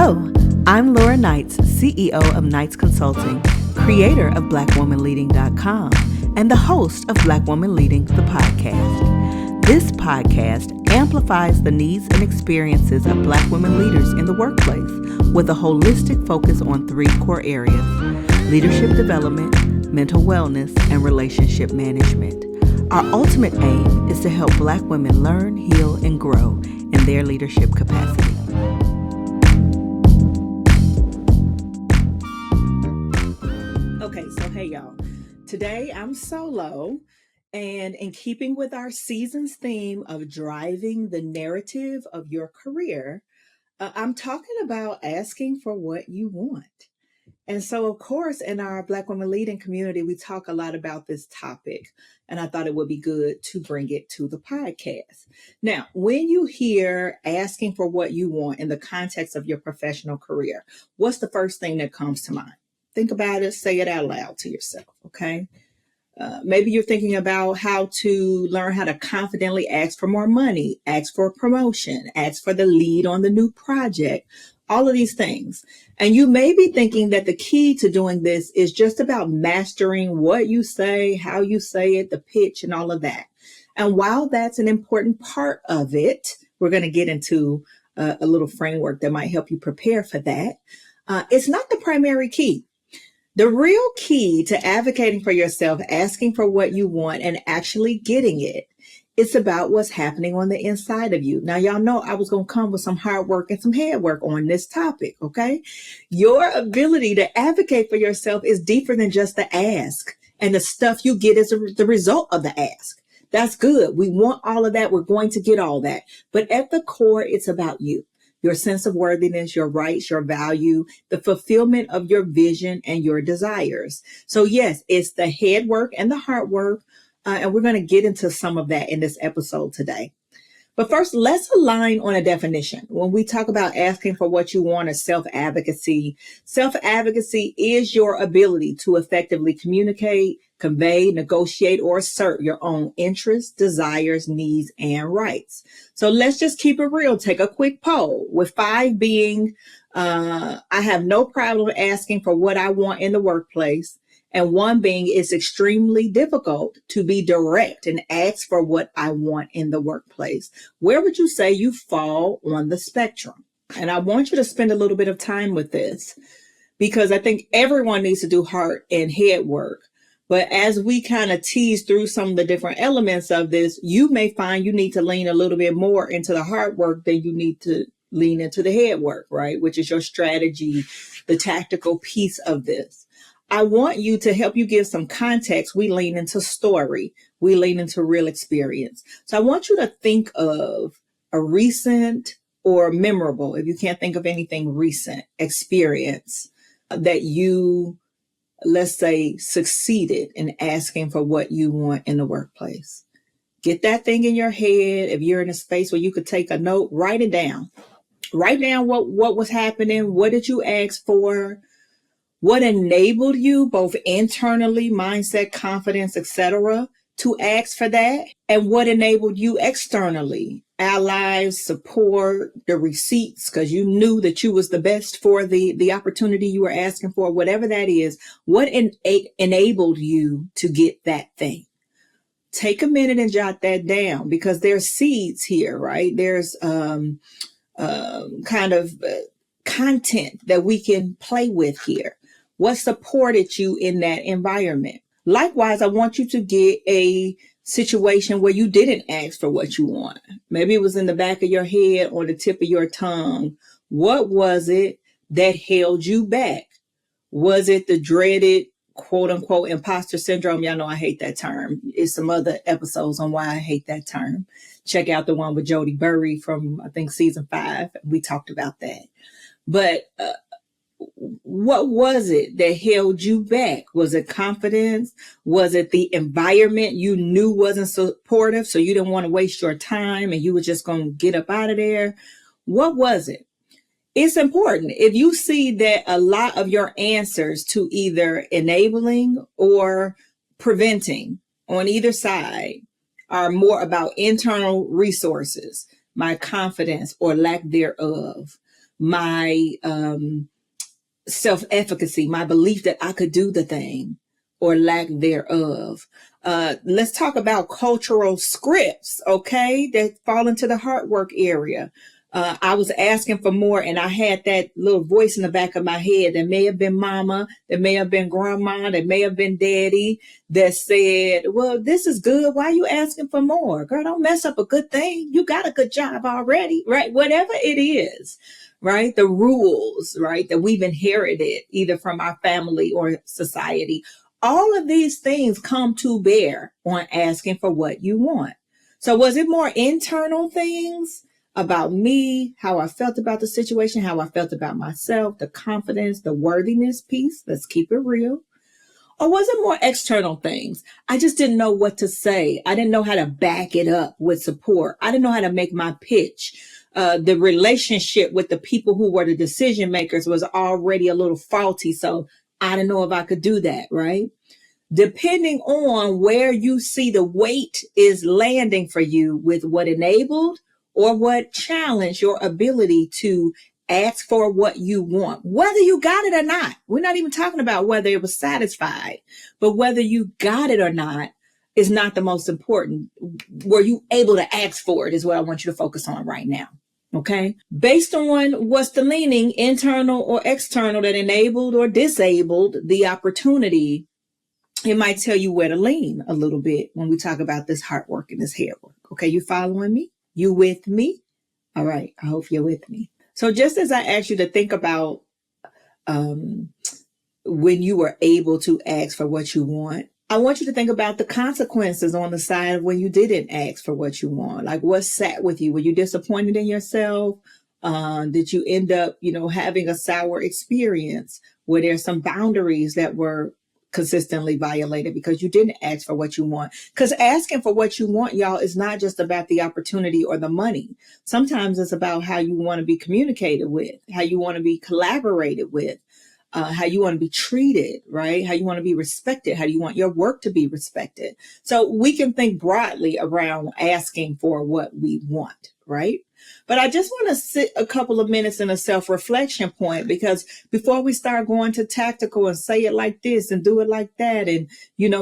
Hello, I'm Laura Knights, CEO of Knights Consulting, creator of BlackWomanLeading.com, and the host of Black Woman Leading, the podcast. This podcast amplifies the needs and experiences of Black women leaders in the workplace with a holistic focus on three core areas: leadership development, mental wellness, and relationship management. Our ultimate aim is to help Black women learn, heal, and grow in their leadership capacity. Okay, so hey y'all. Today I'm solo, and in keeping with our season's theme of driving the narrative of your career, I'm talking about asking for what you want. And so, of course, in our Black Women Leading community, we talk a lot about this topic, and I thought it would be good to bring it to the podcast. Now, when you hear asking for what you want in the context of your professional career, what's the first thing that comes to mind? Think about it, say it out loud to yourself, okay? Maybe you're thinking about how to learn how to confidently ask for more money, ask for a promotion, ask for the lead on the new project, all of these things. And you may be thinking that the key to doing this is just about mastering what you say, how you say it, the pitch, and all of that. And while that's an important part of it, we're going to get into a little framework that might help you prepare for that. It's not the primary key. The real key to advocating for yourself, asking for what you want, and actually getting it, it's about what's happening on the inside of you. Now, y'all know I was going to come with some hard work and some head work on this topic, okay? Your ability to advocate for yourself is deeper than just the ask and the stuff you get as the result of the ask. That's good. We want all of that. We're going to get all that. But at the core, it's about you. Your sense of worthiness, your rights, your value, the fulfillment of your vision and your desires. So yes, it's the head work and the heart work. And we're going to get into some of that in this episode today. But first, let's align on a definition. When we talk about asking for what you want as self-advocacy is your ability to effectively communicate, convey, negotiate, or assert your own interests, desires, needs, and rights. So let's just keep it real. Take a quick poll, with 5 being, I have no problem asking for what I want in the workplace, and 1 being, it's extremely difficult to be direct and ask for what I want in the workplace. Where would you say you fall on the spectrum? And I want you to spend a little bit of time with this, because I think everyone needs to do heart and head work. But as we kind of tease through some of the different elements of this, you may find you need to lean a little bit more into the hard work than you need to lean into the head work, right? Which is your strategy, the tactical piece of this. I want you to help you give some context. We lean into story. We lean into real experience. So I want you to think of a recent or memorable, if you can't think of anything recent, experience that you, let's say, succeeded in asking for what you want in the workplace. Get that thing in your head. If you're in a space where you could take a note, write it down. Write down what was happening. What did you ask for? What enabled you both internally, mindset, confidence, etc., to ask for that? And what enabled you externally, allies, support, the receipts, because you knew that you was the best for the opportunity you were asking for, whatever that is. What enabled you to get that thing? Take a minute and jot that down, because there's seeds here, right? There's kind of content that we can play with here. What supported you in that environment? Likewise, I want you to get a situation where you didn't ask for what you want. Maybe it was in the back of your head or the tip of your tongue. What was it that held you back? Was it the dreaded, quote unquote, imposter syndrome? Y'all know I hate that term. It's some other episodes on why I hate that term. Check out the one with Jody Burry from, I think, season 5. We talked about that. But what was it that held you back? Was it confidence? Was it the environment you knew wasn't supportive, so you didn't want to waste your time and you were just going to get up out of there? What was it? It's important. If you see that a lot of your answers to either enabling or preventing on either side are more about internal resources, my confidence or lack thereof, my self-efficacy, my belief that I could do the thing or lack thereof. Let's talk about cultural scripts, okay, that fall into the hard work area. I was asking for more, and I had that little voice in the back of my head that may have been mama, that may have been grandma, that may have been daddy that said, well, this is good. Why are you asking for more? Girl, don't mess up a good thing. You got a good job already, right? Whatever it is, right? The rules, right, that we've inherited either from our family or society. All of these things come to bear on asking for what you want. So was it more internal things about me, how I felt about the situation, how I felt about myself, the confidence, the worthiness piece? Let's keep it real. Or was it more external things? I just didn't know what to say. I didn't know how to back it up with support. I didn't know how to make my pitch. The relationship with the people who were the decision makers was already a little faulty. So I didn't know if I could do that, right? Depending on where you see the weight is landing for you with what enabled or what challenged your ability to ask for what you want, whether you got it or not. We're not even talking about whether it was satisfied, but whether you got it or not is not the most important. Were you able to ask for it is what I want you to focus on right now. Okay. Based on what's the leaning, internal or external, that enabled or disabled the opportunity, it might tell you where to lean a little bit when we talk about this hard work and this head work. Okay, you following me? You with me? All right, I hope you're with me. So just as I asked you to think about when you were able to ask for what you want, I want you to think about the consequences on the side of when you didn't ask for what you want. Like what sat with you? Were you disappointed in yourself? Did you end up, having a sour experience? Were there some boundaries that were consistently violated because you didn't ask for what you want? Because asking for what you want, y'all, is not just about the opportunity or the money. Sometimes it's about how you want to be communicated with, how you want to be collaborated with, how you want to be treated, right? How you want to be respected, how you want your work to be respected. So we can think broadly around asking for what we want, right? But I just want to sit a couple of minutes in a self-reflection point, because before we start going to tactical and say it like this and do it like that, and,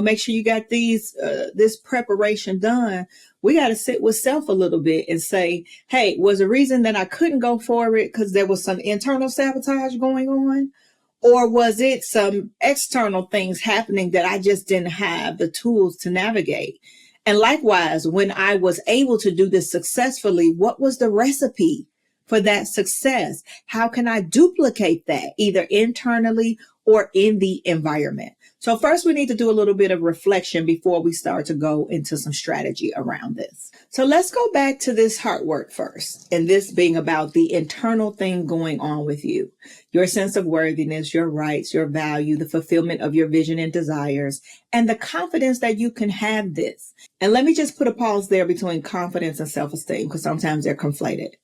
make sure you got this preparation done, we got to sit with self a little bit and say, hey, was the reason that I couldn't go for it because there was some internal sabotage going on? Or was it some external things happening that I just didn't have the tools to navigate? And likewise, when I was able to do this successfully, what was the recipe for that success? How can I duplicate that either internally or in the environment? So first, we need to do a little bit of reflection before we start to go into some strategy around this. So let's go back to this hard work first, and this being about the internal thing going on with you, your sense of worthiness, your rights, your value, the fulfillment of your vision and desires, and the confidence that you can have this. And let me just put a pause there between confidence and self-esteem, because sometimes they're conflated.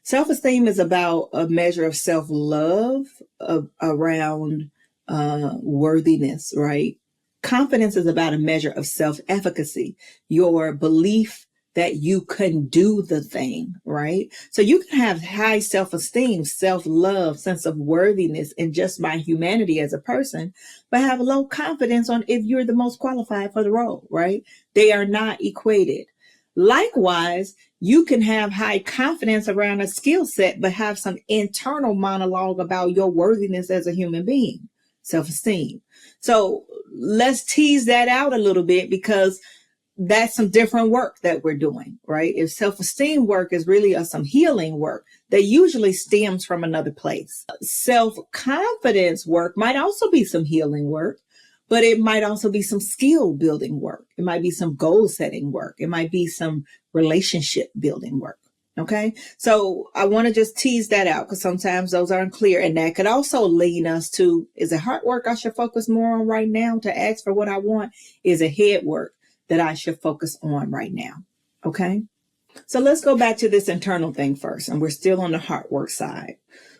Self-esteem is about a measure of self-love around worthiness, right? Confidence is about a measure of self-efficacy, your belief that you can do the thing, right? So you can have high self-esteem, self-love, sense of worthiness, and just my humanity as a person, but have low confidence on if you're the most qualified for the role, right? They are not equated. Likewise, you can have high confidence around a skill set, but have some internal monologue about your worthiness as a human being, self-esteem. So let's tease that out a little bit, because that's some different work that we're doing, right? If self-esteem work is really some healing work that usually stems from another place. Self-confidence work might also be some healing work, but it might also be some skill building work. It might be some goal setting work. It might be some relationship building work. Okay. So I want to just tease that out, because sometimes those aren't clear. And that could also lead us to, is it hard work I should focus more on right now to ask for what I want? Is it head work that I should focus on right now? Okay. So let's go back to this internal thing first. And we're still on the hard work side.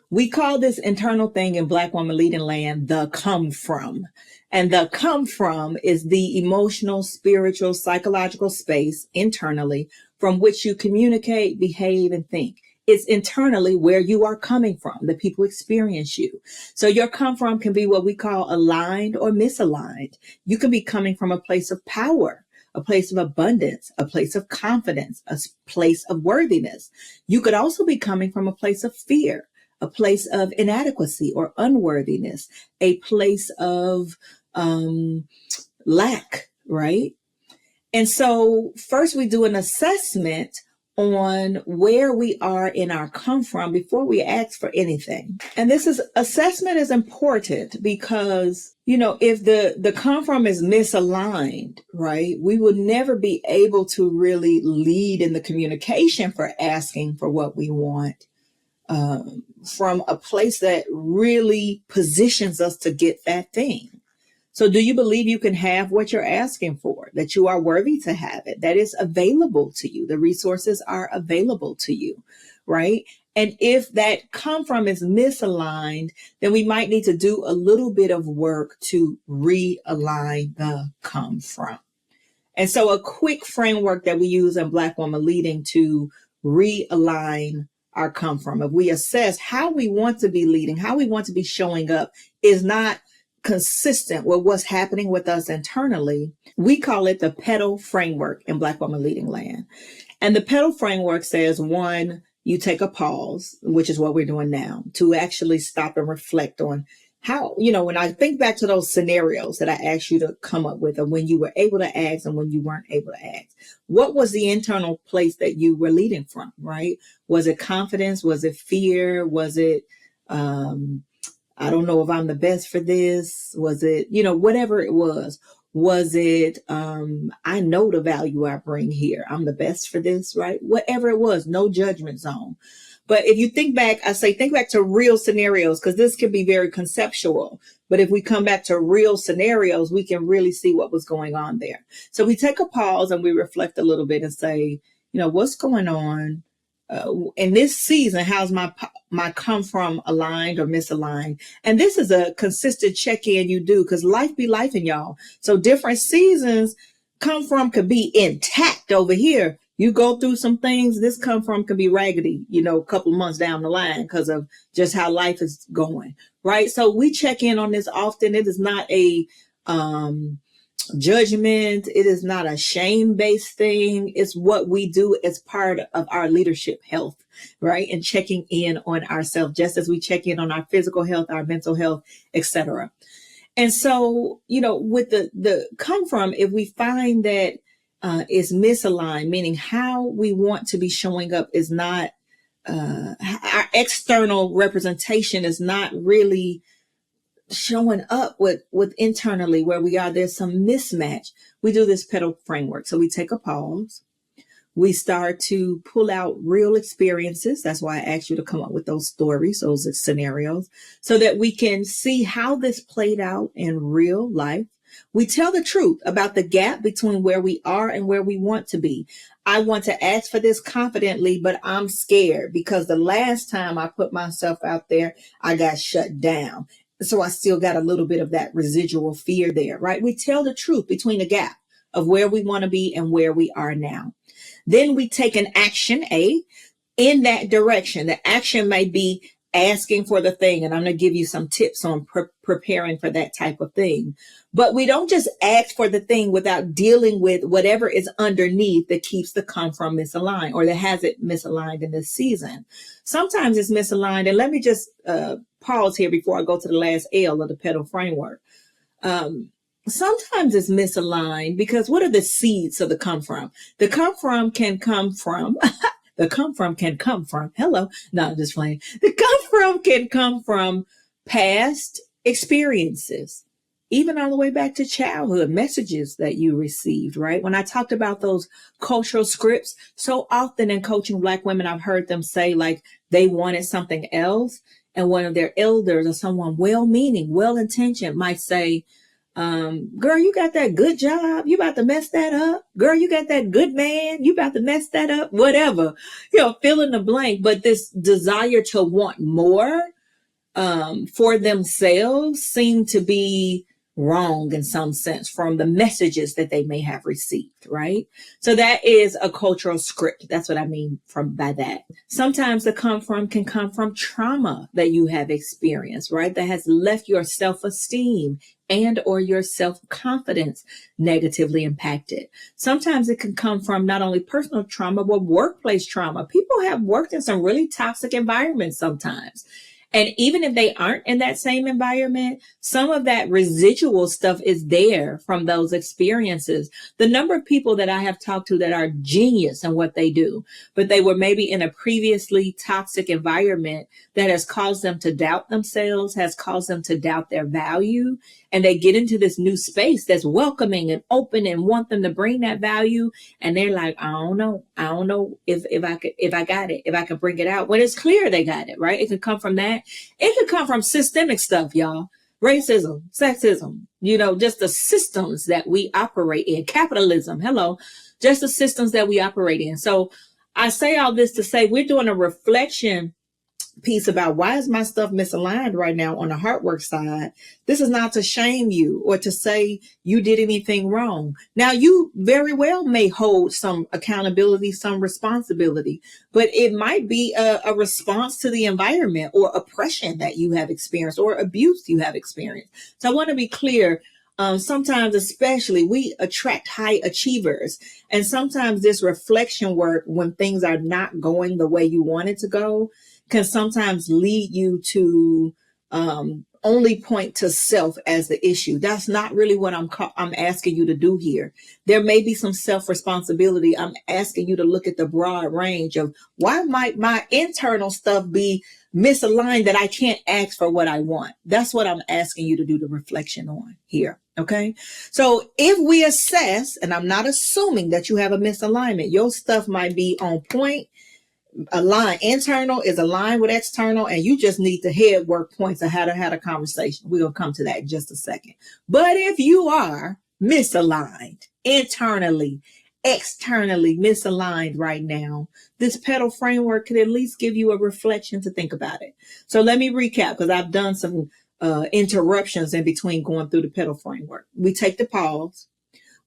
We call this internal thing in Black Woman Leading Land the come from. And the come from is the emotional, spiritual, psychological space internally from which you communicate, behave, and think. It's internally where you are coming from, the people experience you. So your come from can be what we call aligned or misaligned. You can be coming from a place of power, a place of abundance, a place of confidence, a place of worthiness. You could also be coming from a place of fear, a place of inadequacy or unworthiness, a place of lack, right? And so first we do an assessment on where we are in our come from before we ask for anything. And assessment is important because, if the come from is misaligned, right, we will never be able to really lead in the communication for asking for what we want from a place that really positions us to get that thing. So do you believe you can have what you're asking for, that you are worthy to have it, that is available to you? The resources are available to you, right? And if that come from is misaligned, then we might need to do a little bit of work to realign the come from. And so a quick framework that we use in Black Woman Leading to realign our come from, if we assess how we want to be leading, how we want to be showing up is not consistent with what's happening with us internally, we call it the pedal framework in Black Woman Leading Land. And the pedal framework says, one, you take a pause, which is what we're doing now, to actually stop and reflect on how, when I think back to those scenarios that I asked you to come up with, and when you were able to ask and when you weren't able to ask, what was the internal place that you were leading from, right? Was it confidence? Was it fear? Was it, I don't know if I'm the best for this? Was it, whatever it was? Was it, I know the value I bring here. I'm the best for this, right? Whatever it was, no judgment zone. But if you think back, think back to real scenarios, because this can be very conceptual. But if we come back to real scenarios, we can really see what was going on there. So we take a pause and we reflect a little bit and say, what's going on? In this season, how's my come from aligned or misaligned? And this is a consistent check-in you do, because life be life in y'all. So different seasons come from could be intact over here. You go through some things, this come from could be raggedy, a couple of months down the line because of just how life is going, right? So we check in on this often. It is not a judgment. It is not a shame-based thing. It's what we do as part of our leadership health, right? And checking in on ourselves, just as we check in on our physical health, our mental health, etc. And so, with the come from, if we find that is misaligned, meaning how we want to be showing up is not, our external representation is not really showing up with internally where we are, there's some mismatch. We do this pedal framework. So we take a pause. We start to pull out real experiences. That's why I asked you to come up with those stories, those scenarios, so that we can see how this played out in real life. We tell the truth about the gap between where we are and where we want to be. I want to ask for this confidently, but I'm scared because the last time I put myself out there, I got shut down. So I still got a little bit of that residual fear there, right? We tell the truth between the gap of where we want to be and where we are now. Then we take an action in that direction. The action may be asking for the thing, and I'm going to give you some tips on preparing for that type of thing. But we don't just ask for the thing without dealing with whatever is underneath that keeps the come from misaligned, or that has it misaligned in this season. Sometimes it's misaligned, and let me just pause here before I go to the last L of the pedal framework. Sometimes it's misaligned because what are the seeds of the come from? The come from can come from the come from can come from. Hello. No, I'm just playing. The come from can come from past experiences, even all the way back to childhood, messages that you received, right? When I talked about those cultural scripts, so often in coaching Black women, I've heard them say like they wanted something else. And one of their elders or someone well-meaning, well-intentioned might say, girl, you got that good job. You about to mess that up. Girl, you got that good man. You about to mess that up. Whatever, fill in the blank. But this desire to want more for themselves seemed to be wrong in some sense from the messages that they may have received, right? So that is a cultural script. That's what I mean by that. Sometimes the can come from trauma that you have experienced, right? That has left your self-esteem and or your self-confidence negatively impacted. Sometimes it can come from not only personal trauma, but workplace trauma. People have worked in some really toxic environments sometimes. And even if they aren't in that same environment, some of that residual stuff is there from those experiences. The number of people that I have talked to that are genius in what they do, but they were maybe in a previously toxic environment that has caused them to doubt themselves, has caused them to doubt their value. And they get into this new space that's welcoming and open and want them to bring that value. And they're like, I don't know if I got it, if I can bring it out. When it's clear they got it, right? It could come from that. It could come from systemic stuff, y'all. Racism, sexism, just the systems that we operate in. Capitalism, hello, just the systems that we operate in. So I say all this to say we're doing a reflection piece about why is my stuff misaligned right now on the hard work side. This is not to shame you or to say you did anything wrong. Now, you very well may hold some accountability, some responsibility, but it might be a response to the environment or oppression that you have experienced or abuse you have experienced. So I want to be clear. Sometimes, especially, we attract high achievers. And sometimes this reflection work, when things are not going the way you want it to go, can sometimes lead you to only point to self as the issue. That's not really what I'm asking you to do here. There may be some self-responsibility. I'm asking you to look at the broad range of why might my internal stuff be misaligned that I can't ask for what I want. That's what I'm asking you to do the reflection on here. Okay. So if we assess, and I'm not assuming that you have a misalignment, your stuff might be on point. Align internal is aligned with external, and you just need to head work points of how to have a conversation. We're gonna come to that in just a second. But if you are misaligned internally, externally misaligned right now, this pedal framework could at least give you a reflection to think about it. So let me recap, because I've done some interruptions in between going through the pedal framework. We take the pause.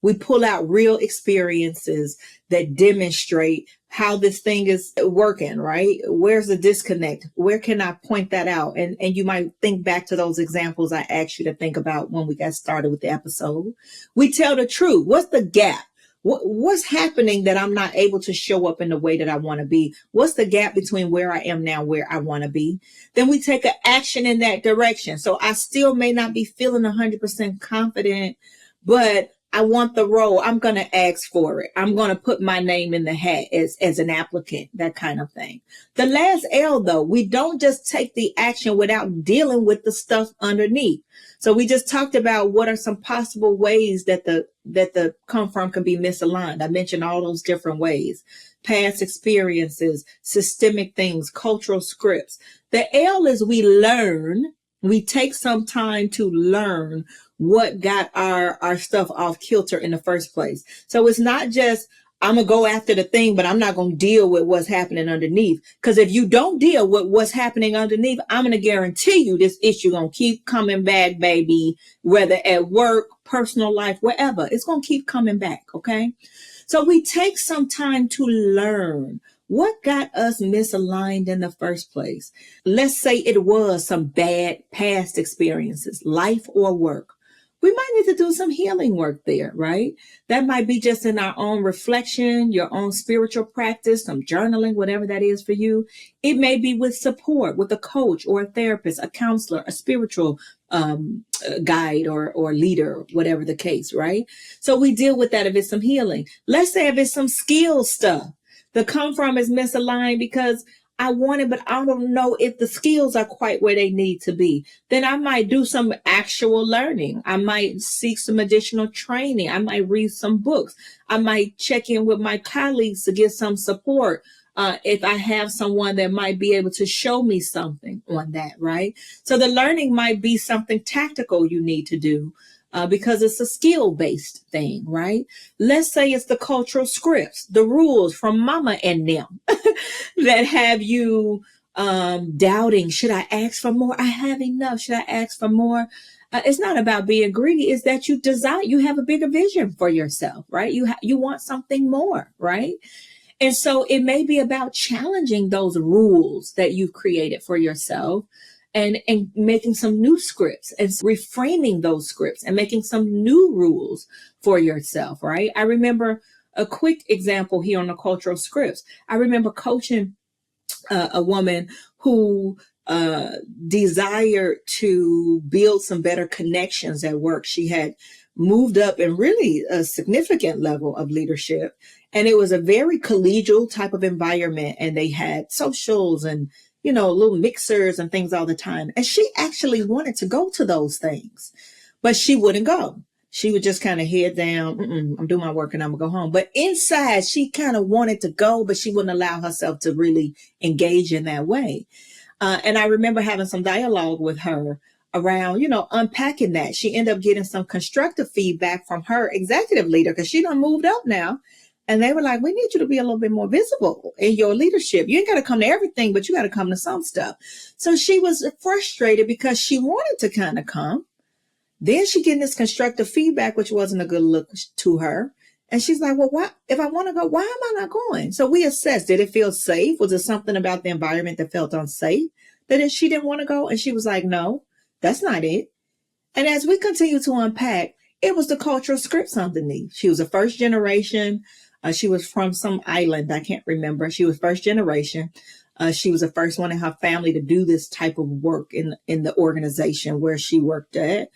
We pull out real experiences that demonstrate how this thing is working, right? Where's the disconnect? Where can I point that out? And you might think back to those examples I asked you to think about when we got started with the episode. We tell the truth. What's the gap? What's happening that I'm not able to show up in the way that I want to be? What's the gap between where I am now, where I want to be? Then we take an action in that direction. So I still may not be feeling 100% confident, but I want the role. I'm going to ask for it. I'm going to put my name in the hat as an applicant, that kind of thing. The last L, though, we don't just take the action without dealing with the stuff underneath. So we just talked about what are some possible ways that the come from can be misaligned. I mentioned all those different ways. Past experiences, systemic things, cultural scripts. The L is we learn. We take some time to learn what got our stuff off kilter in the first place. So it's not just, I'm going to go after the thing, but I'm not going to deal with what's happening underneath. Because if you don't deal with what's happening underneath, I'm going to guarantee you this issue going to keep coming back, baby, whether at work, personal life, wherever. It's going to keep coming back, okay? So we take some time to learn what got us misaligned in the first place. Let's say it was some bad past experiences, life or work. We might need to do some healing work there, right? That might be just in our own reflection, your own spiritual practice, some journaling, whatever that is for you. It may be with support, with a coach or a therapist, a counselor, a spiritual guide or leader, whatever the case, right? So we deal with that if it's some healing. Let's say if it's some skill stuff. The come from is misaligned because I want it, but I don't know if the skills are quite where they need to be. Then I might do some actual learning. I might seek some additional training. I might read some books. I might check in with my colleagues to get some support. If I have someone that might be able to show me something on that, right? So the learning might be something tactical you need to do. Because it's a skill-based thing, right? Let's say it's the cultural scripts, the rules from mama and them that have you doubting, should I ask for more? I have enough. Should I ask for more? It's not about being greedy. It's that you have a bigger vision for yourself, right? You want something more, right? And so it may be about challenging those rules that you've created for yourself and making some new scripts and reframing those scripts and making some new rules for yourself, right? I remember a quick example here on the cultural scripts. I remember coaching a woman who uh, desired to build some better connections at work. She had moved up in really a significant level of leadership. And it was a very collegial type of environment. And they had socials and, little mixers and things all the time. And she actually wanted to go to those things, but she wouldn't go. She would just kind of head down. I'm doing my work and I'm gonna go home. But inside, she kind of wanted to go, but she wouldn't allow herself to really engage in that way. And I remember having some dialogue with her around, unpacking that. She ended up getting some constructive feedback from her executive leader because she done moved up now. And they were like, we need you to be a little bit more visible in your leadership. You ain't got to come to everything, but you got to come to some stuff. So she was frustrated because she wanted to kind of come. Then she getting this constructive feedback, which wasn't a good look to her. And she's like, well, why, if I want to go, why am I not going? So we assessed, did it feel safe? Was it something about the environment that felt unsafe that she didn't want to go? And she was like, no, that's not it. And as we continue to unpack, it was the cultural scripts underneath. She was a first generation. She was from some island. I can't remember. She was first generation. She was the first one in her family to do this type of work in the organization where she worked at.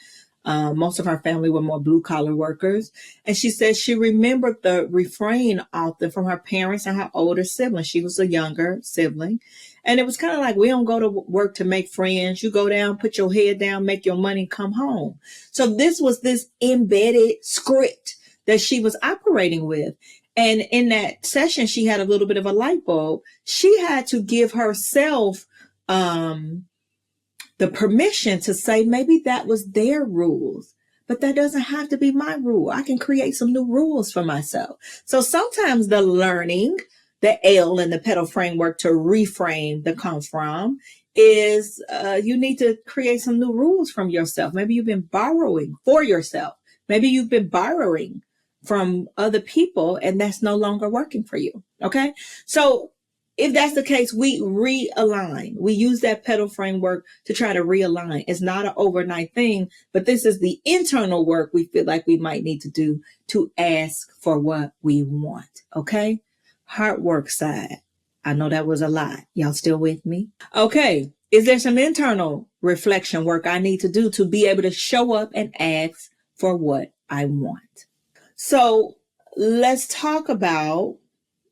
Most of her family were more blue collar workers. And she said she remembered the refrain often from her parents and her older siblings. She was a younger sibling. And it was kind of like, we don't go to work to make friends. You go down, put your head down, make your money, come home. So this was this embedded script that she was operating with. And in that session, she had a little bit of a light bulb. She had to give herself, the permission to say, maybe that was their rules, but that doesn't have to be my rule. I can create some new rules for myself. So sometimes the learning, the L in the pedal framework to reframe the come from is you need to create some new rules from yourself. Maybe you've been borrowing for yourself. Maybe you've been borrowing from other people and that's no longer working for you. Okay. So if that's the case, we realign. We use that pedal framework to try to realign. It's not an overnight thing, but this is the internal work we feel like we might need to do to ask for what we want. Okay. Hard work side. I know that was a lot. Y'all still with me? Okay. Is there some internal reflection work I need to do to be able to show up and ask for what I want? So let's talk about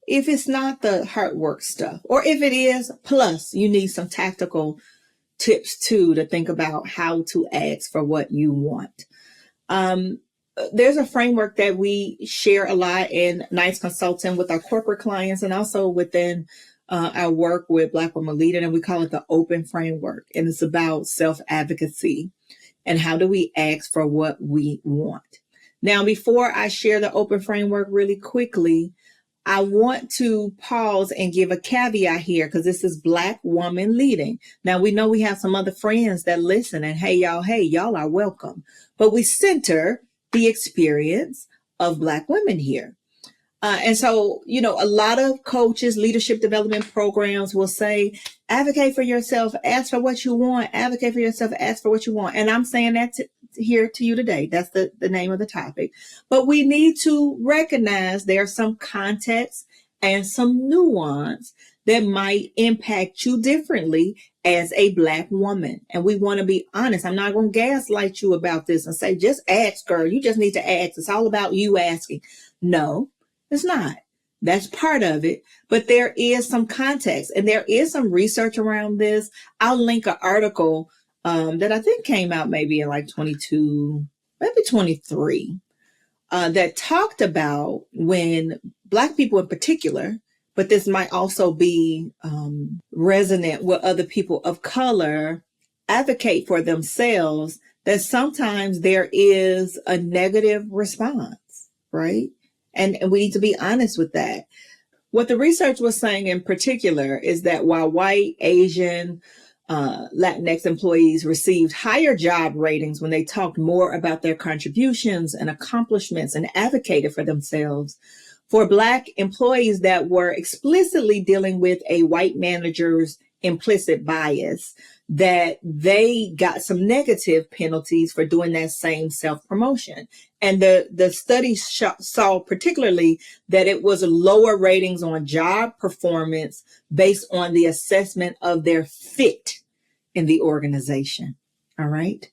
if it's not the hard work stuff, or if it is, plus you need some tactical tips too to think about how to ask for what you want. There's a framework that we share a lot in Nice Consulting with our corporate clients and also within our work with Black Women Leading, and we call it the open framework. And it's about self-advocacy and how do we ask for what we want. Now, before I share the open framework really quickly, I want to pause and give a caveat here because this is Black Woman Leading. Now, we know we have some other friends that listen and hey, y'all are welcome. But we center the experience of Black women here. And so, a lot of coaches, leadership development programs will say, advocate for yourself, ask for what you want, advocate for yourself, ask for what you want. And I'm saying that here to you today. That's the name of the topic. But we need to recognize there's some context and some nuance that might impact you differently as a Black woman. And we want to be honest. I'm not going to gaslight you about this and say, just ask, girl. You just need to ask. It's all about you asking. No, it's not. That's part of it. But there is some context and there is some research around this. I'll link an article that I think came out maybe in like 22, maybe 23, that talked about when Black people in particular, but this might also be resonant with other people of color, advocate for themselves, that sometimes there is a negative response, right? And we need to be honest with that. What the research was saying in particular is that while white, Asian, Latinx employees received higher job ratings when they talked more about their contributions and accomplishments and advocated for themselves. For Black employees that were explicitly dealing with a white manager's implicit bias, that they got some negative penalties for doing that same self-promotion. And the study saw particularly that it was lower ratings on job performance based on the assessment of their fit in the organization. All right.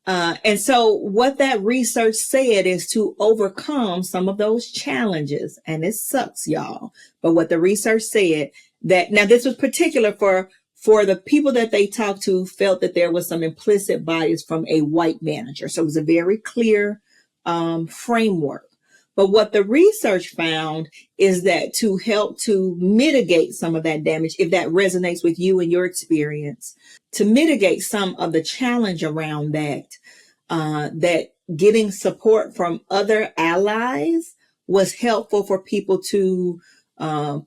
And so what that research said is to overcome some of those challenges. And it sucks, y'all. But what the research said that now this was particular for the people that they talked to felt that there was some implicit bias from a white manager. So it was a very clear framework. But what the research found is that to help to mitigate some of that damage, if that resonates with you and your experience, to mitigate some of the challenge around that, that getting support from other allies was helpful for people to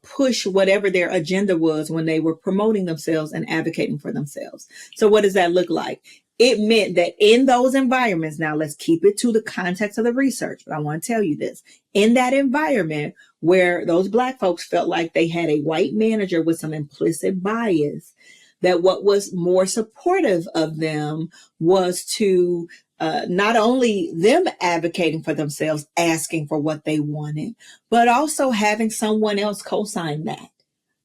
push whatever their agenda was when they were promoting themselves and advocating for themselves. So what does that look like? It meant that in those environments, now let's keep it to the context of the research, but I want to tell you this. In that environment where those Black folks felt like they had a white manager with some implicit bias, that what was more supportive of them was to not only them advocating for themselves, asking for what they wanted, but also having someone else co-sign that,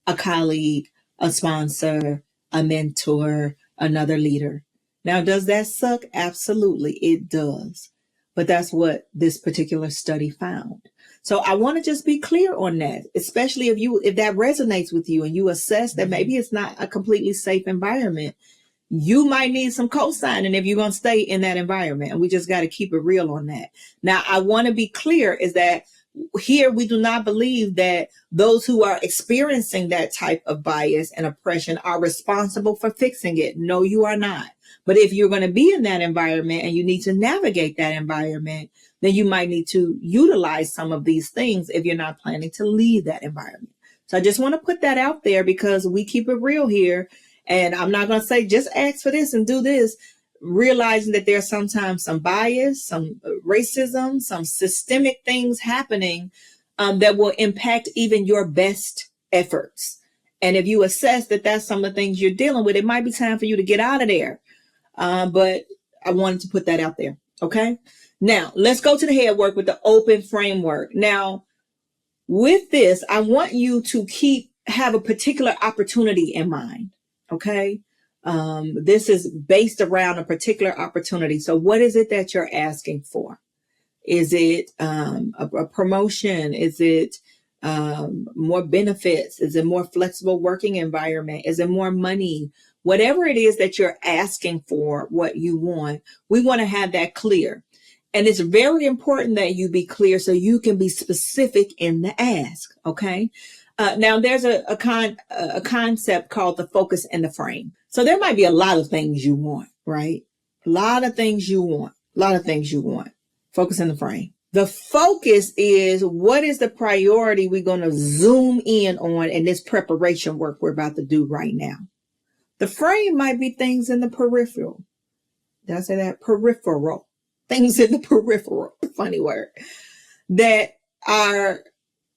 a colleague, a sponsor, a mentor, another leader. Now, does that suck? Absolutely, it does. But that's what this particular study found. So I want to just be clear on that, especially if that resonates with you and you assess that maybe it's not a completely safe environment. You might need some co-signing if you're going to stay in that environment. And we just got to keep it real on that. Now, I want to be clear is that here we do not believe that those who are experiencing that type of bias and oppression are responsible for fixing it. No, you are not. But if you're going to be in that environment and you need to navigate that environment, then you might need to utilize some of these things if you're not planning to leave that environment. So I just want to put that out there because we keep it real here. And I'm not going to say just ask for this and do this, realizing that there's sometimes some bias, some racism, some systemic things happening that will impact even your best efforts. And if you assess that that's some of the things you're dealing with, it might be time for you to get out of there. But I wanted to put that out there. Okay. Now let's go to the head work with the open framework. Now with this, I want you to have a particular opportunity in mind. Okay. This is based around a particular opportunity. So what is it that you're asking for? Is it a promotion? Is it more benefits? Is it more flexible working environment? Is it more money? Whatever it is that you're asking for, what you want, we want to have that clear. And it's very important that you be clear so you can be specific in the ask. Okay. Now there's a concept called the focus and the frame. So there might be a lot of things you want, right? A lot of things you want. Focus and the frame. The focus is what is the priority we're going to zoom in on in this preparation work we're about to do right now. The frame might be things in the peripheral. Did I say that? Peripheral. Things in the peripheral. Funny word. That are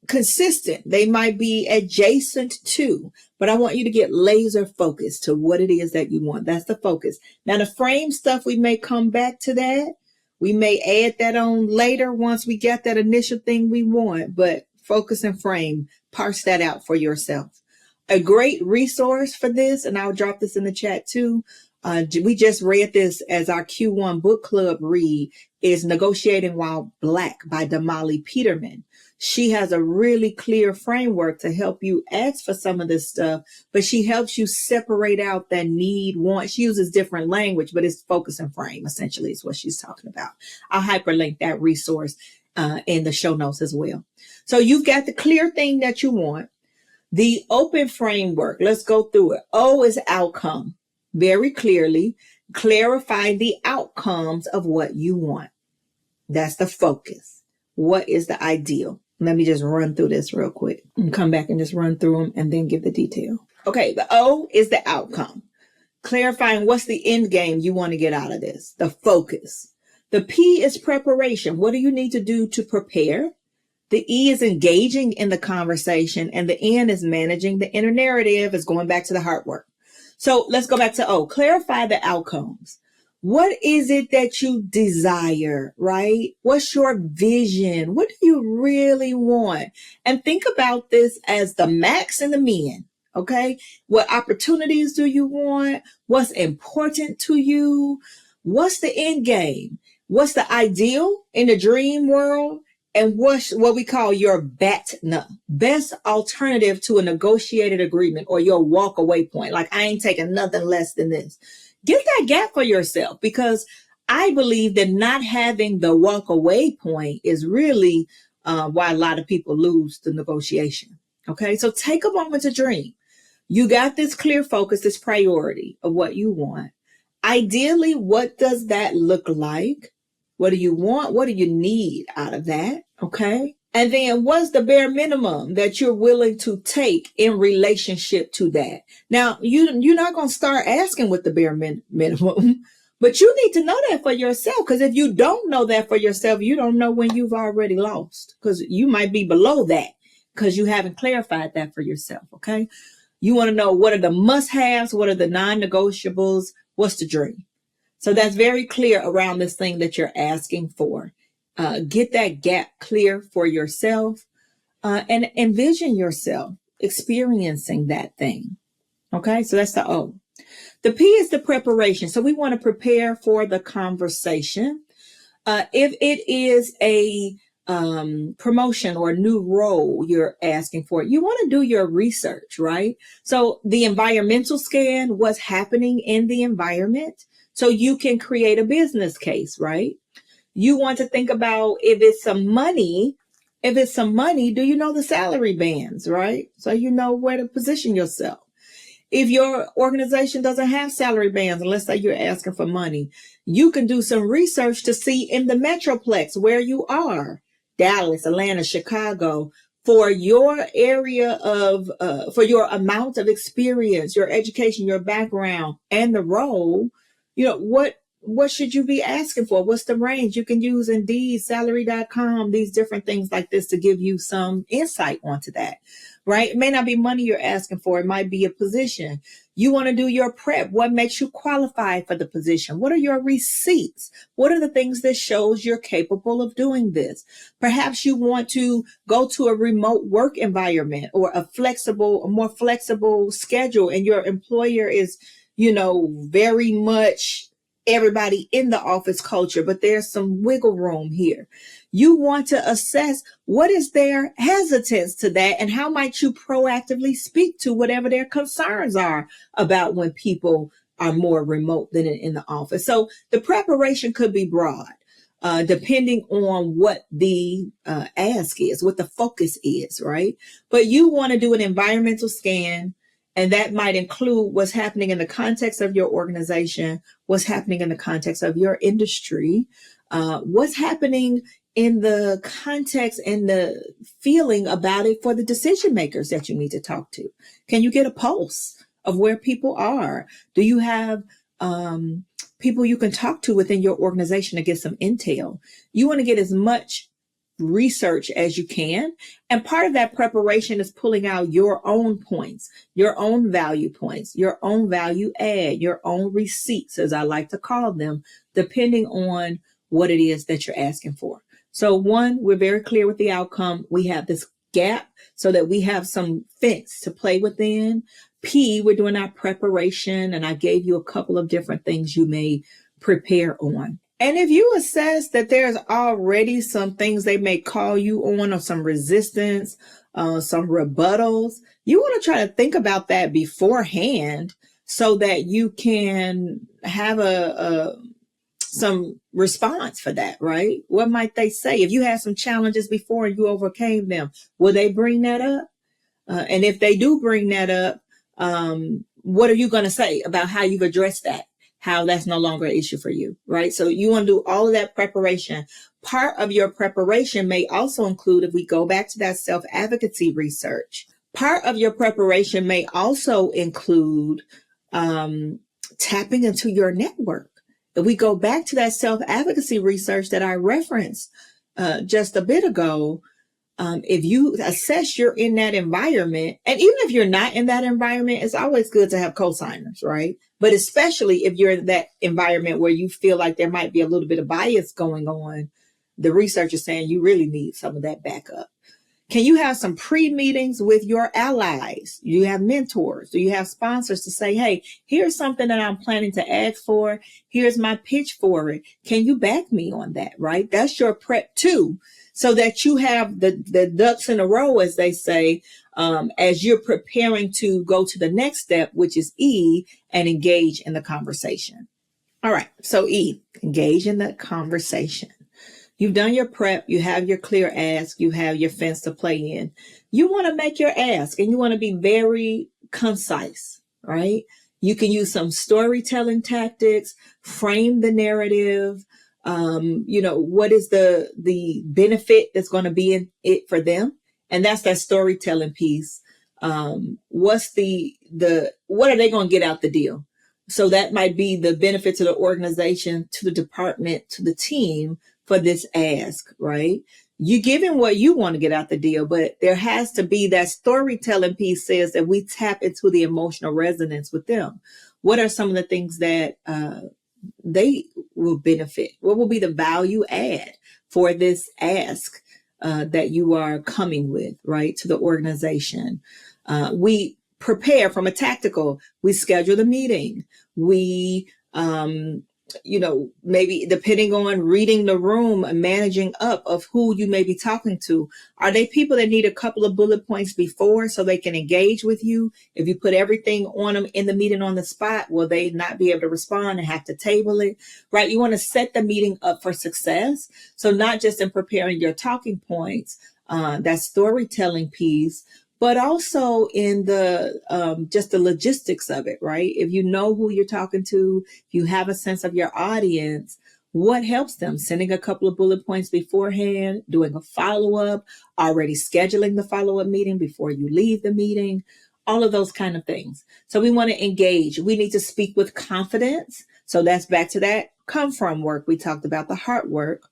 consistent. They might be adjacent to, but I want you to get laser focused to what it is that you want. That's the focus. Now the frame stuff, we may come back to that. We may add that on later once we get that initial thing we want, but focus and frame, parse that out for yourself. A great resource for this, and I'll drop this in the chat too. We just read this as our Q1 book club read, is Negotiating While Black by Damali Peterman. She has a really clear framework to help you ask for some of this stuff, but she helps you separate out that need, want. She uses different language, but it's focus and frame, essentially, is what she's talking about. I'll hyperlink that resource in the show notes as well. So you've got the clear thing that you want. The open framework, let's go through it. O is outcome. Very clearly, clarify the outcomes of what you want. That's the focus. What is the ideal? Let me just run through this real quick and come back and just run through them and then give the detail. Okay, the O is the outcome. clarifying what's the end game you want to get out of this, the focus. The P is preparation. What do you need to do to prepare? The E is engaging in the conversation, and the N is managing the inner narrative, is going back to the heart work. So let's go back to O, clarify the outcomes. What is it that you desire, right? What's your vision? What do you really want? And think about this as the max and the min, okay? What opportunities do you want? What's important to you? What's the end game? What's the ideal in the dream world? And what's what we call your BATNA, best alternative to a negotiated agreement, or your walk away point. Like, I ain't taking nothing less than this. Get that gap for yourself, because I believe that not having the walk away point is really why a lot of people lose the negotiation. Okay, so take a moment to dream. You got this clear focus, this priority of what you want. Ideally, what does that look like? What do you want? What do you need out of that? Okay. And then what's the bare minimum that you're willing to take in relationship to that? Now, you're not going to start asking what the bare minimum, but you need to know that for yourself. Because if you don't know that for yourself, you don't know when you've already lost, because you might be below that because you haven't clarified that for yourself. Okay. You want to know, what are the must-haves? What are the non-negotiables? What's the dream? So that's very clear around this thing that you're asking for. Get that gap clear for yourself, and envision yourself experiencing that thing. Okay, so that's the O. The P is the preparation. So we want to prepare for the conversation. If it is a promotion or a new role you're asking for, you want to do your research, right? So the environmental scan, what's happening in the environment, so you can create a business case, right? You want to think about, if it's some money, do you know the salary bands, right? So you know where to position yourself. If your organization doesn't have salary bands, and let's say you're asking for money, you can do some research to see in the Metroplex where you are, Dallas, Atlanta, Chicago, for your area of, for your amount of experience, your education, your background, and the role. You know, what should you be asking for? What's the range? You can use Indeed, salary.com, these different things like this to give you some insight onto that, right? It may not be money you're asking for. It might be a position. You want to do your prep. What makes you qualified for the position? What are your receipts? What are the things that shows you're capable of doing this? Perhaps you want to go to a remote work environment, or a more flexible schedule, and your employer is, very much everybody in the office culture, but there's some wiggle room here. You want to assess what is their hesitance to that, and how might you proactively speak to whatever their concerns are about when people are more remote than in the office. So the preparation could be broad, depending on what the ask is, what the focus is, right? But you want to do an environmental scan, and that might include what's happening in the context of your organization, what's happening in the context of your industry, what's happening in the context and the feeling about it for the decision makers that you need to talk to. Can you get a pulse of where people are? Do you have people you can talk to within your organization to get some intel? You want to get as much research as you can. And part of that preparation is pulling out your own points, your own value points, your own value add, your own receipts, as I like to call them, depending on what it is that you're asking for. So one, we're very clear with the outcome. We have this gap so that we have some fence to play within. P, we're doing our preparation, and I gave you a couple of different things you may prepare on. And if you assess that there's already some things they may call you on, or some resistance, some rebuttals, you want to try to think about that beforehand so that you can have some response for that, right? What might they say? If you had some challenges before and you overcame them, will they bring that up? And if they do bring that up, what are you going to say about how you've addressed that? How that's no longer an issue for you, right? So you want to do all of that preparation. Part of your preparation may also include, if we go back to that self-advocacy research, part of your preparation may also include tapping into your network. If we go back to that self-advocacy research that I referenced just a bit ago, if you assess you're in that environment, and even if you're not in that environment, it's always good to have co-signers, right? But especially if you're in that environment where you feel like there might be a little bit of bias going on, the research is saying you really need some of that backup. Can you have some pre-meetings with your allies? You have mentors? Do you have sponsors to say, hey, here's something that I'm planning to ask for. Here's my pitch for it. Can you back me on that, right? That's your prep too, so that you have the ducks in a row, as they say, as you're preparing to go to the next step, which is E, and engage in the conversation. All right, so E, engage in the conversation. You've done your prep, you have your clear ask, you have your fence to play in. You want to make your ask and you want to be very concise, right? You can use some storytelling tactics, frame the narrative. What is the benefit that's going to be in it for them? And that's that storytelling piece. What are they going to get out the deal? So that might be the benefit to the organization, to the department, to the team for this ask, right? You giving what you want to get out the deal, but there has to be that storytelling piece says that we tap into the emotional resonance with them. What are some of the things that they will benefit? What will be the value add for this ask that you are coming with, right, to the organization? We prepare from a tactical. We schedule the meeting. We maybe depending on reading the room and managing up of who you may be talking to. Are they people that need a couple of bullet points before so they can engage with you? If you put everything on them in the meeting on the spot, will they not be able to respond and have to table it, right? You want to set the meeting up for success. So not just in preparing your talking points, that storytelling piece, but also in the just the logistics of it, right? If you know who you're talking to, if you have a sense of your audience, what helps them? Sending a couple of bullet points beforehand, doing a follow-up, already scheduling the follow-up meeting before you leave the meeting, all of those kind of things. So we want to engage. We need to speak with confidence. So that's back to that come from work. We talked about the heart work.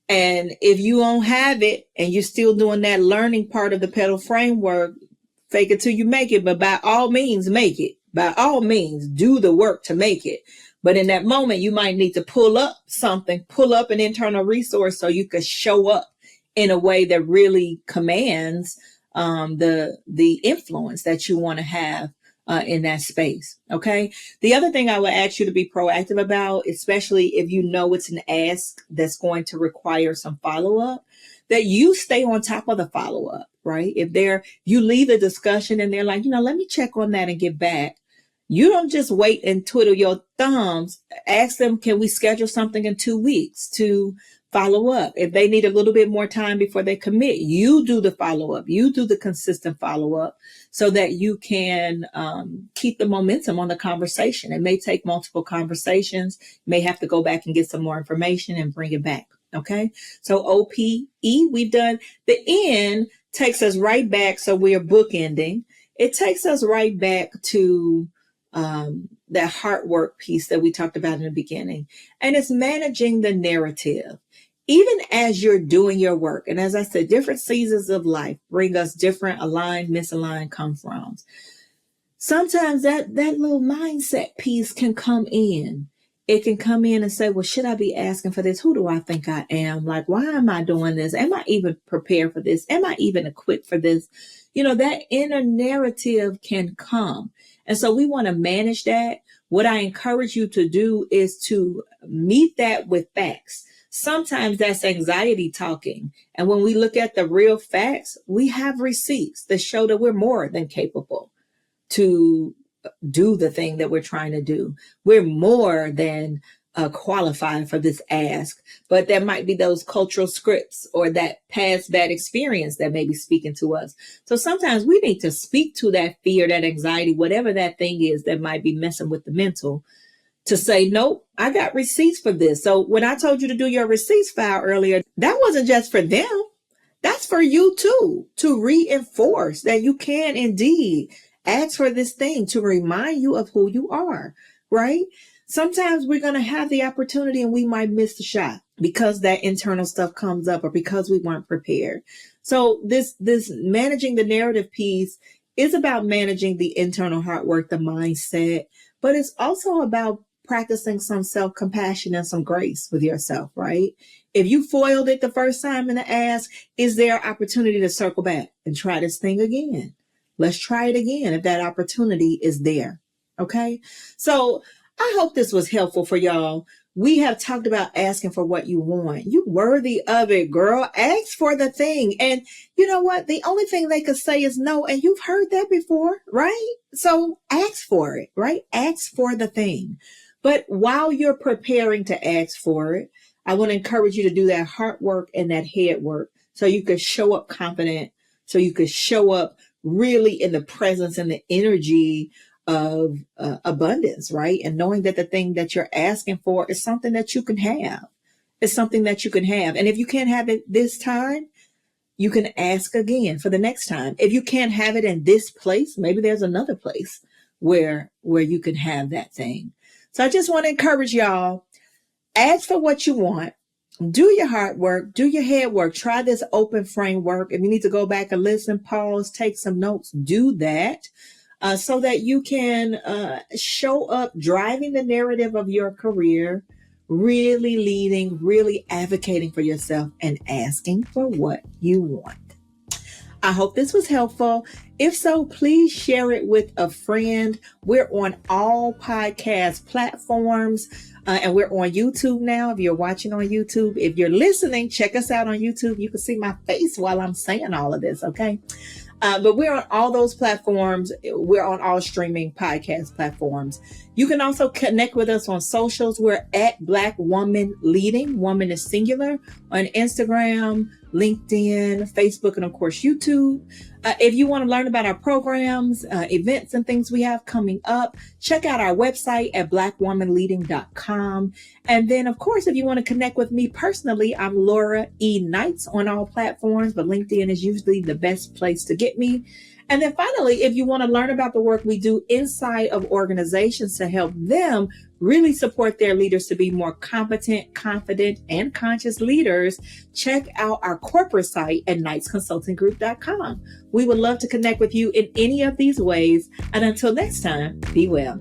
And if you don't have it and you're still doing that learning part of the pedal framework, fake it till you make it. But by all means, make it. By all means, do the work to make it. But in that moment, you might need to pull up something, pull up an internal resource so you can show up in a way that really commands the influence that you want to have in that space. Okay. The other thing I would ask you to be proactive about, especially if you know it's an ask that's going to require some follow-up, that you stay on top of the follow-up, right? If you leave the discussion and they're like, let me check on that and get back. You don't just wait and twiddle your thumbs. Ask them, can we schedule something in 2 weeks to follow up? If they need a little bit more time before they commit, you do the follow-up. You do the consistent follow-up so that you can keep the momentum on the conversation. It may take multiple conversations. You may have to go back and get some more information and bring it back. Okay. So OPE, we've done. The N takes us right back. So we're bookending. It takes us right back to that heart work piece that we talked about in the beginning. And it's managing the narrative. Even as you're doing your work, and as I said, different seasons of life bring us different aligned, misaligned come-froms. Sometimes that little mindset piece can come in. It can come in and say, well, should I be asking for this? Who do I think I am? Like, why am I doing this? Am I even prepared for this? Am I even equipped for this? That inner narrative can come. And so we want to manage that. What I encourage you to do is to meet that with facts. Sometimes that's anxiety talking. And when we look at the real facts, we have receipts that show that we're more than capable to do the thing that we're trying to do. We're more than qualified for this ask, but there might be those cultural scripts or that past bad experience that may be speaking to us. So sometimes we need to speak to that fear, that anxiety, whatever that thing is that might be messing with the mental, to say, nope, I got receipts for this. So when I told you to do your receipts file earlier, that wasn't just for them. That's for you too, to reinforce that you can indeed ask for this thing, to remind you of who you are, right? Sometimes we're going to have the opportunity and we might miss the shot because that internal stuff comes up or because we weren't prepared. So this managing the narrative piece is about managing the internal hard work, the mindset, but it's also about practicing some self-compassion and some grace with yourself, right? If you foiled it the first time in the ask, is there opportunity to circle back and try this thing again? Let's try it again if that opportunity is there. Okay. So I hope this was helpful for y'all. We have talked about asking for what you want. You worthy of it, girl. Ask for the thing. And you know what? The only thing they could say is no. And you've heard that before, right? So ask for it, right? Ask for the thing. But while you're preparing to ask for it, I want to encourage you to do that heart work and that head work so you could show up confident, so you could show up really in the presence and the energy of abundance, right? And knowing that the thing that you're asking for is something that you can have. It's something that you can have. And if you can't have it this time, you can ask again for the next time. If you can't have it in this place, maybe there's another place where you can have that thing. So I just want to encourage y'all, ask for what you want. Do your hard work, do your head work, try this open framework. If you need to go back and listen, pause, take some notes, do that. So that you can show up driving the narrative of your career, really leading, really advocating for yourself and asking for what you want. I hope this was helpful. If so, please share it with a friend. We're on all podcast platforms and we're on YouTube now. If you're watching on YouTube, if you're listening, check us out on YouTube. You can see my face while I'm saying all of this, okay? But we're on all those platforms. We're on all streaming podcast platforms. You can also connect with us on socials. We're at Black Woman Leading. Woman is singular on Instagram, LinkedIn, Facebook, and of course, YouTube. If you want to learn about our programs, events, and things we have coming up, check out our website at blackwomanleading.com. And then, of course, if you want to connect with me personally, I'm Laura E. Knights on all platforms, but LinkedIn is usually the best place to get me. And then finally, if you want to learn about the work we do inside of organizations to help them really support their leaders to be more competent, confident, and conscious leaders, check out our corporate site at knightsconsultinggroup.com. We would love to connect with you in any of these ways. And until next time, be well.